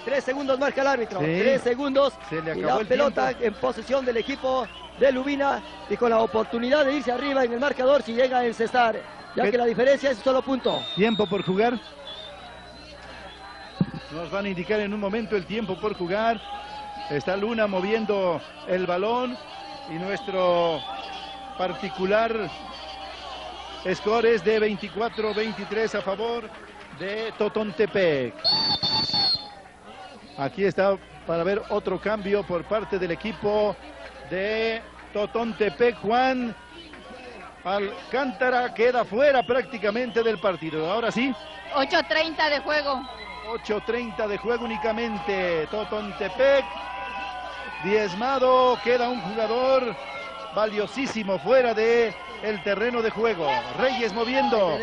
3 segundos marca el árbitro, sí. 3 segundos Se le y acabó la el pelota tiempo. en posesión del equipo de Lubina y con la oportunidad de irse arriba en el marcador si llega a encestar, ya que la diferencia es un solo punto. Tiempo por jugar. Nos van a indicar en un momento el tiempo por jugar. Está Luna moviendo el balón y nuestro particular score es de 24-23 a favor de Totontepec. Aquí está para ver otro cambio por parte del equipo de Totontepec. Juan Alcántara queda fuera prácticamente del partido. Ahora sí. 8:30 de juego. 8:30 de juego únicamente. Totontepec diezmado. Queda un jugador valiosísimo fuera de el terreno de juego. Reyes moviendo.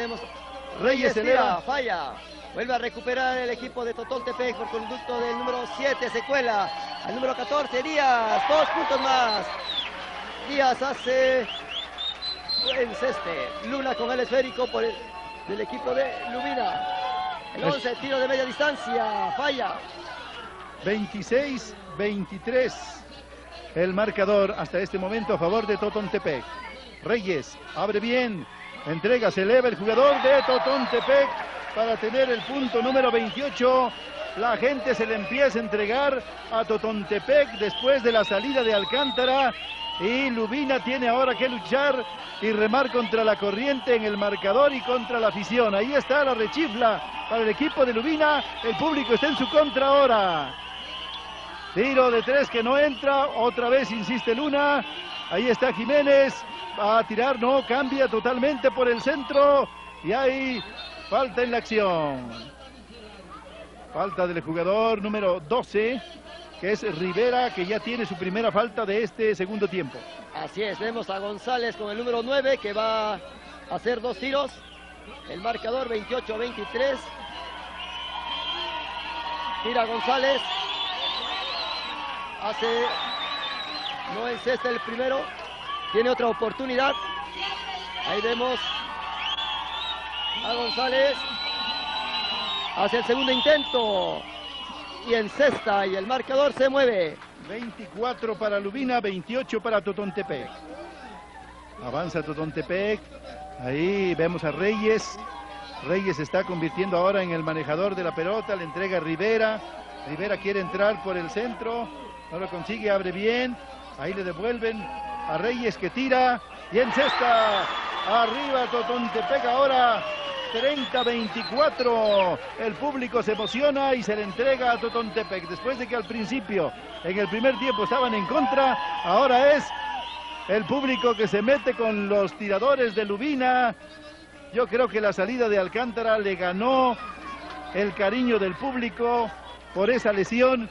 Reyes eleva. Falla. Vuelve a recuperar el equipo de Totontepec por conducto del número 7, secuela al número 14, Díaz, 2 puntos más. Díaz hace enceste. Luna con el esférico por del equipo de Lubina. El 11, tiro de media distancia, falla. 26-23 el marcador hasta este momento a favor de Totontepec. Reyes abre bien, entrega, se eleva el jugador de Totontepec para tener el punto número 28. La gente se le empieza a entregar a Totontepec después de la salida de Alcántara y Lubina tiene ahora que luchar y remar contra la corriente en el marcador y contra la afición. Ahí está la rechifla para el equipo de Lubina. El público está en su contra ahora. Tiro de 3 que no entra. Otra vez insiste Luna. Ahí está Jiménez. Va a tirar, no, cambia totalmente por el centro. Y hay falta en la acción. Falta del jugador número 12, que es Rivera, que ya tiene su primera falta de este segundo tiempo. Así es, vemos a González con el número 9 que va a hacer 2 tiros. El marcador 28-23. Tira González. No encesta el primero. Tiene otra oportunidad. Ahí vemos a González. Hace el segundo intento. Y encesta y el marcador se mueve. 24 para Lubina, 28 para Totontepec. Avanza Totontepec. Ahí vemos a Reyes. Reyes se está convirtiendo ahora en el manejador de la pelota. Le entrega a Rivera. Rivera quiere entrar por el centro. No lo consigue, abre bien. Ahí le devuelven a Reyes que tira. Y encesta. Arriba Totontepec ahora. 30-24. El público se emociona y se le entrega a Totontepec. Después de que al principio, en el primer tiempo, estaban en contra, ahora es el público que se mete con los tiradores de Lubina. Yo creo que la salida de Alcántara le ganó el cariño del público por esa lesión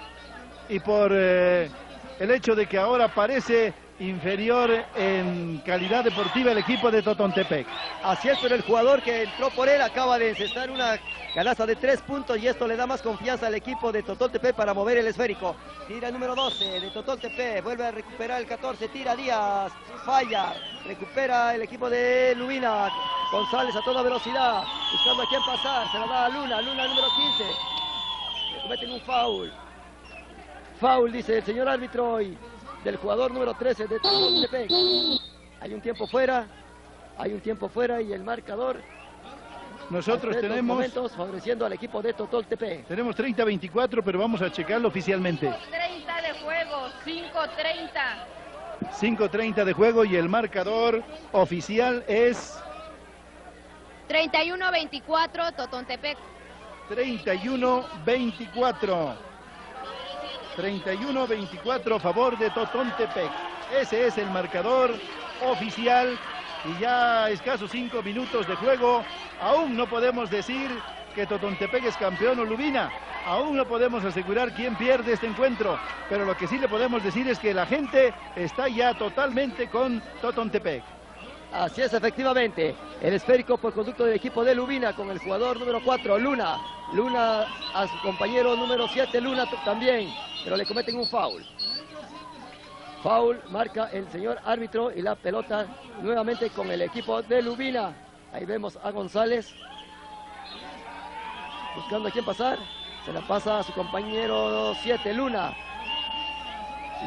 y por el hecho de que ahora parece inferior en calidad deportiva el equipo de Totontepec. Así es, pero el jugador que entró por él acaba de encestar una canasta de 3 puntos y esto le da más confianza al equipo de Totontepec para mover el esférico. Tira el número 12 de Totontepec, vuelve a recuperar el 14, tira Díaz, falla, recupera el equipo de Lubina. González a toda velocidad, buscando a quién pasar, se la da a Luna, Luna número 15. Le cometen un foul. Foul, dice el señor árbitro, y del jugador número 13 de Totontepec. Hay un tiempo fuera y el marcador. Nosotros hasta estos tenemos... momentos favoreciendo al equipo de Totoltepec. Tenemos 30-24, pero vamos a checarlo oficialmente. 30 de juego, 5:30. 5:30 de juego y el marcador oficial es 31-24, Totontepec. 31-24. 31-24 a favor de Totontepec. Ese es el marcador oficial y ya a escasos 5 minutos de juego. Aún no podemos decir que Totontepec es campeón o Lubina. Aún no podemos asegurar quién pierde este encuentro, pero lo que sí le podemos decir es que la gente está ya totalmente con Totontepec. Así es, efectivamente. El esférico por conducto del equipo de Lubina con el jugador número 4, Luna. Luna a su compañero número 7, Luna también, pero le cometen un foul. Foul marca el señor árbitro y la pelota nuevamente con el equipo de Lubina. Ahí vemos a González buscando a quién pasar. Se la pasa a su compañero 7, Luna.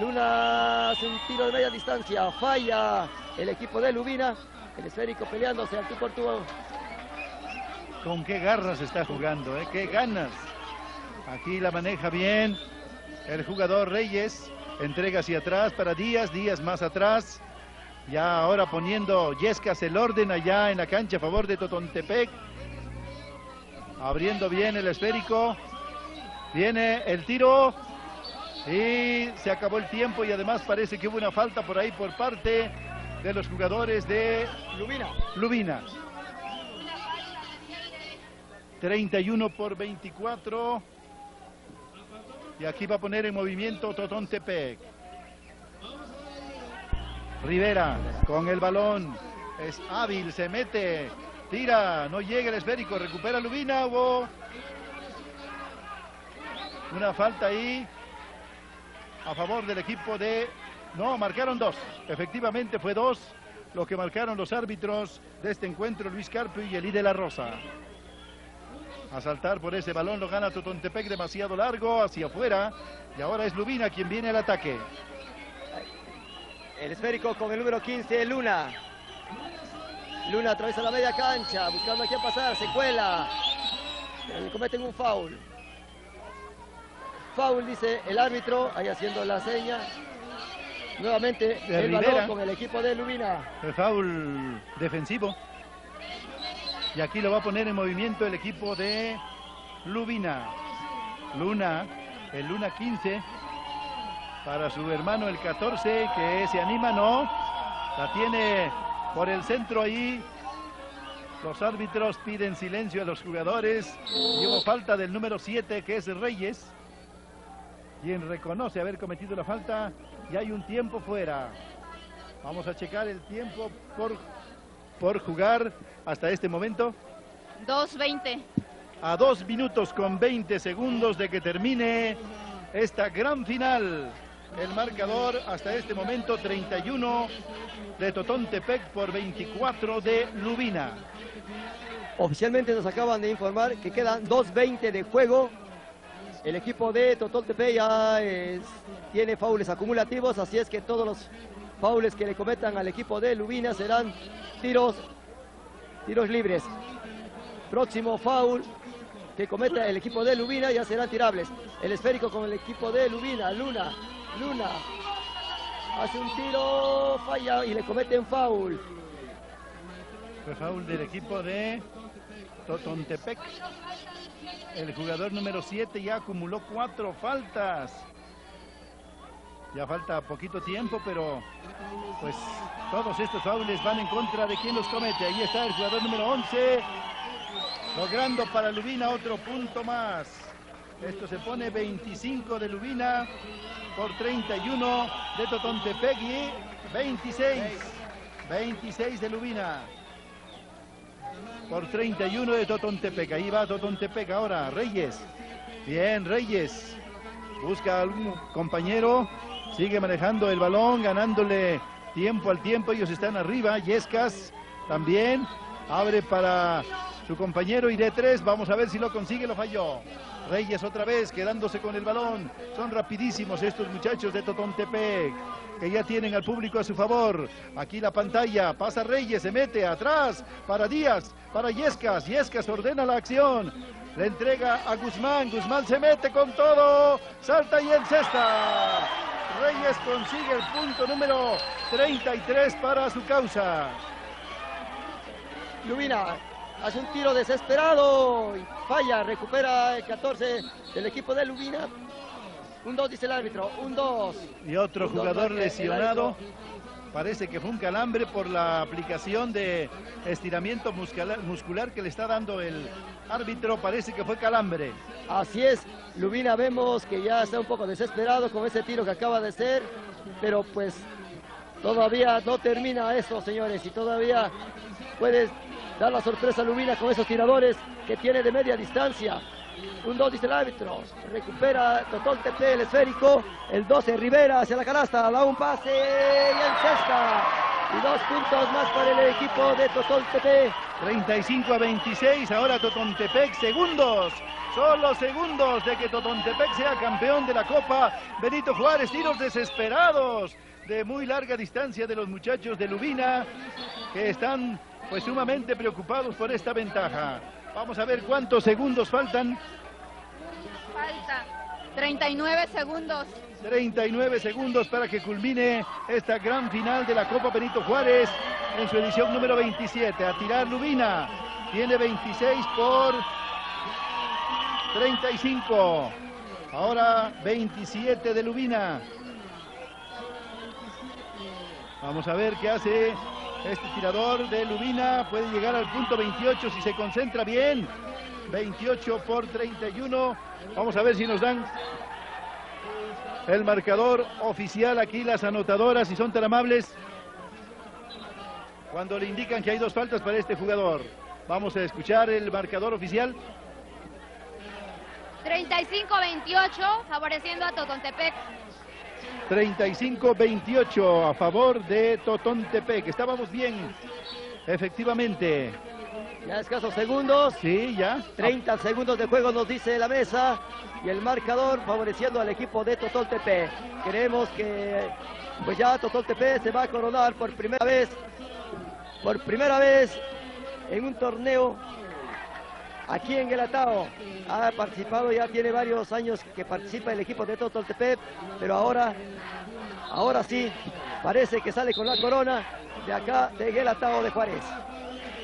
Luna hace un tiro de media distancia, falla el equipo de Lubina. El esférico peleándose al tú por tú. Con qué garras está jugando, qué ganas. Aquí la maneja bien el jugador Reyes. Entrega hacia atrás para Díaz, Díaz más atrás. Ya ahora poniendo Yescas el orden allá en la cancha a favor de Totontepec. Abriendo bien el esférico. Viene el tiro. Y se acabó el tiempo y además parece que hubo una falta por ahí por parte de los jugadores de Lubina. 31-24. Y aquí va a poner en movimiento Totontepec. Rivera con el balón. Es hábil, se mete. Tira, no llega el esférico. Recupera Lubina. Hubo una falta ahí a favor del equipo de... No, marcaron 2. Efectivamente fue 2 lo que marcaron los árbitros de este encuentro, Luis Carpio y Elí de la Rosa. A saltar por ese balón lo gana Totontepec demasiado largo hacia afuera. Y ahora es Lubina quien viene al ataque. El esférico con el número 15, Luna. Luna atraviesa la media cancha, buscando a quién pasar, se cuela. Le cometen un foul. Foul, dice el árbitro, ahí haciendo la seña. Nuevamente el balón con el equipo de Lubina. El foul defensivo. Y aquí lo va a poner en movimiento el equipo de Lubina. Luna, el Luna 15. Para su hermano el 14, que se anima, no. La tiene por el centro ahí. Los árbitros piden silencio a los jugadores. Y hubo falta del número 7, que es Reyes, quien reconoce haber cometido la falta. Y hay un tiempo fuera. Vamos a checar el tiempo por jugar hasta este momento. 2:20. A 2 minutos con 20 segundos de que termine esta gran final. El marcador hasta este momento 31 de Totontepec por 24 de Lubina. Oficialmente nos acaban de informar que quedan 2:20 de juego. El equipo de Totontepec ya tiene faules acumulativos, así es que todos los faules que le cometan al equipo de Lubina serán tiros libres. Próximo foul que cometa el equipo de Lubina ya serán tirables. El esférico con el equipo de Lubina, Luna hace un tiro, falla y le cometen foul. Fue foul del equipo de Totontepec. El jugador número 7 ya acumuló 4 faltas. Ya falta poquito tiempo, pero pues todos estos faules van en contra de quien los comete. Ahí está el jugador número 11, logrando para Lubina otro punto más. Esto se pone 25 de Lubina por 31 de Totontepec y 26 de Lubina por 31 de Totontepec. Ahí va Totontepec ahora, Reyes. Bien, Reyes busca a algún compañero. Sigue manejando el balón, ganándole tiempo al tiempo. Ellos están arriba. Yescas también. Abre para su compañero y de 3. Vamos a ver si lo consigue. Lo falló. Reyes otra vez quedándose con el balón. Son rapidísimos estos muchachos de Totontepec, que ya tienen al público a su favor. Aquí la pantalla, pasa Reyes, se mete atrás para Díaz, para Yescas. Yescas ordena la acción. Le entrega a Guzmán. Guzmán se mete con todo. Salta y encesta. Reyes consigue el punto número 33 para su causa. Lubina hace un tiro desesperado y falla, recupera el 14 del equipo de Lubina. Un 2 dice el árbitro, un 2. Y otro jugador lesionado. Parece que fue un calambre por la aplicación de estiramiento muscular que le está dando el árbitro. Parece que fue calambre. Así es, Lubina vemos que ya está un poco desesperado con ese tiro que acaba de hacer, pero pues todavía no termina eso, señores, y todavía puede dar la sorpresa a Lubina con esos tiradores que tiene de media distancia. Un 2 dice el árbitro, recupera Totontepec el esférico, el 12 Rivera hacia la canasta, da un pase y encesta. Y 2 puntos más para el equipo de Totontepec. 35-26, ahora Totontepec, segundos, solo segundos de que Totontepec sea campeón de la Copa Benito Juárez. Tiros desesperados de muy larga distancia de los muchachos de Lubina, que están pues sumamente preocupados por esta ventaja. Vamos a ver cuántos segundos faltan. Falta 39 segundos. 39 segundos para que culmine esta gran final de la Copa Benito Juárez en su edición número 27. A tirar Lubina. Tiene 26 por 35. Ahora 27 de Lubina. Vamos a ver qué hace este tirador de Lubina. Puede llegar al punto 28 si se concentra bien. 28 por 31. Vamos a ver si nos dan el marcador oficial aquí, las anotadoras, si son tan amables, cuando le indican que hay 2 faltas para este jugador. Vamos a escuchar el marcador oficial. 35-28, favoreciendo a Totontepec. 35-28 a favor de Totontepec. Estábamos bien, efectivamente. Ya escasos segundos. Sí, ya. 30 segundos de juego nos dice la mesa. Y el marcador favoreciendo al equipo de Totontepec. Creemos que pues ya Totontepec se va a coronar por primera vez. Por primera vez en un torneo aquí en Guelatao. Ha participado, ya tiene varios años que participa el equipo de Totontepec. Pero ahora sí, parece que sale con la corona de acá de Guelatao de Juárez.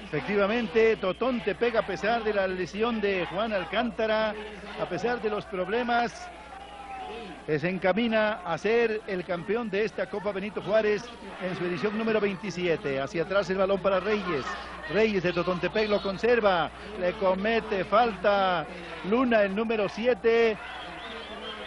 Efectivamente, Totontepec, a pesar de la lesión de Juan Alcántara, a pesar de los problemas, se encamina a ser el campeón de esta Copa Benito Juárez en su edición número 27. Hacia atrás el balón para Reyes. Reyes de Totontepec lo conserva, le comete falta Luna, el número 7.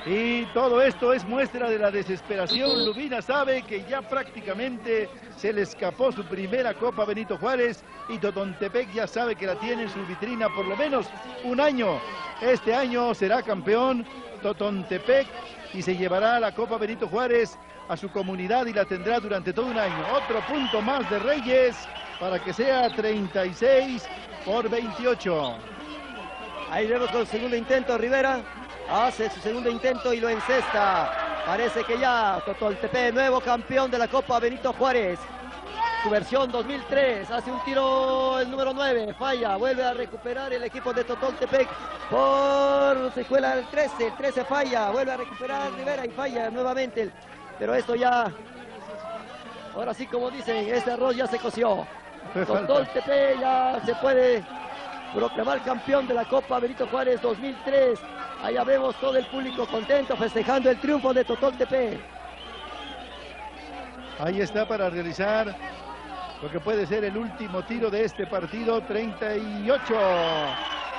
Y todo esto es muestra de la desesperación. Lubina sabe que ya prácticamente se le escapó su primera Copa Benito Juárez y Totontepec ya sabe que la tiene en su vitrina por lo menos un año. Este año será campeón Totontepec y se llevará la Copa Benito Juárez a su comunidad y la tendrá durante todo un año. Otro punto más de Reyes para que sea 36 por 28. Ahí vemos con el segundo intento Rivera. Hace su segundo intento y lo encesta. Parece que ya Totontepec, nuevo campeón de la Copa Benito Juárez. Su versión 2003. Hace un tiro el número 9. Falla. Vuelve a recuperar el equipo de Totontepec por secuela el 13. El 13 falla. Vuelve a recuperar Rivera y falla nuevamente. Pero esto ya... Ahora sí, como dicen, este arroz ya se coció. Totontepec ya se puede proclamar campeón de la Copa Benito Juárez 2003. Allá vemos todo el público contento festejando el triunfo de Totontepec. Ahí está para realizar lo que puede ser el último tiro de este partido. 38.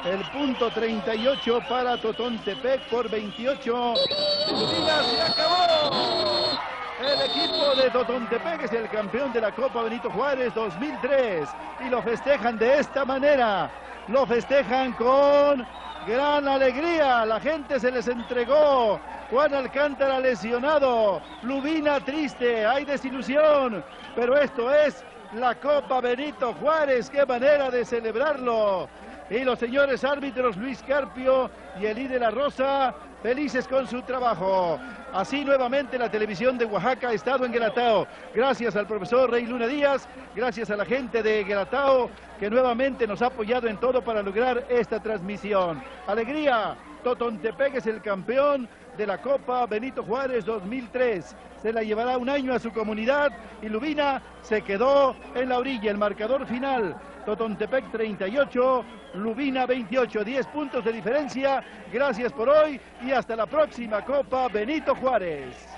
El punto 38 para Totontepec por 28. ¡Se acabó! El equipo de Totontepec es el campeón de la Copa Benito Juárez 2003 y lo festejan de esta manera. Lo festejan con gran alegría, la gente se les entregó. Juan Alcántara lesionado, Lubina triste, hay desilusión, pero esto es la Copa Benito Juárez, qué manera de celebrarlo. Y los señores árbitros Luis Carpio y Elí de la Rosa, felices con su trabajo. Así nuevamente la televisión de Oaxaca ha estado en Guelatao. Gracias al profesor Rey Luna Díaz, gracias a la gente de Guelatao que nuevamente nos ha apoyado en todo para lograr esta transmisión. Alegría, Totontepec es el campeón de la Copa Benito Juárez 2003. Se la llevará un año a su comunidad y Lubina se quedó en la orilla. El marcador final, Totontepec 38, Lubina 28, 10 puntos de diferencia. Gracias por hoy y hasta la próxima Copa Benito Juárez.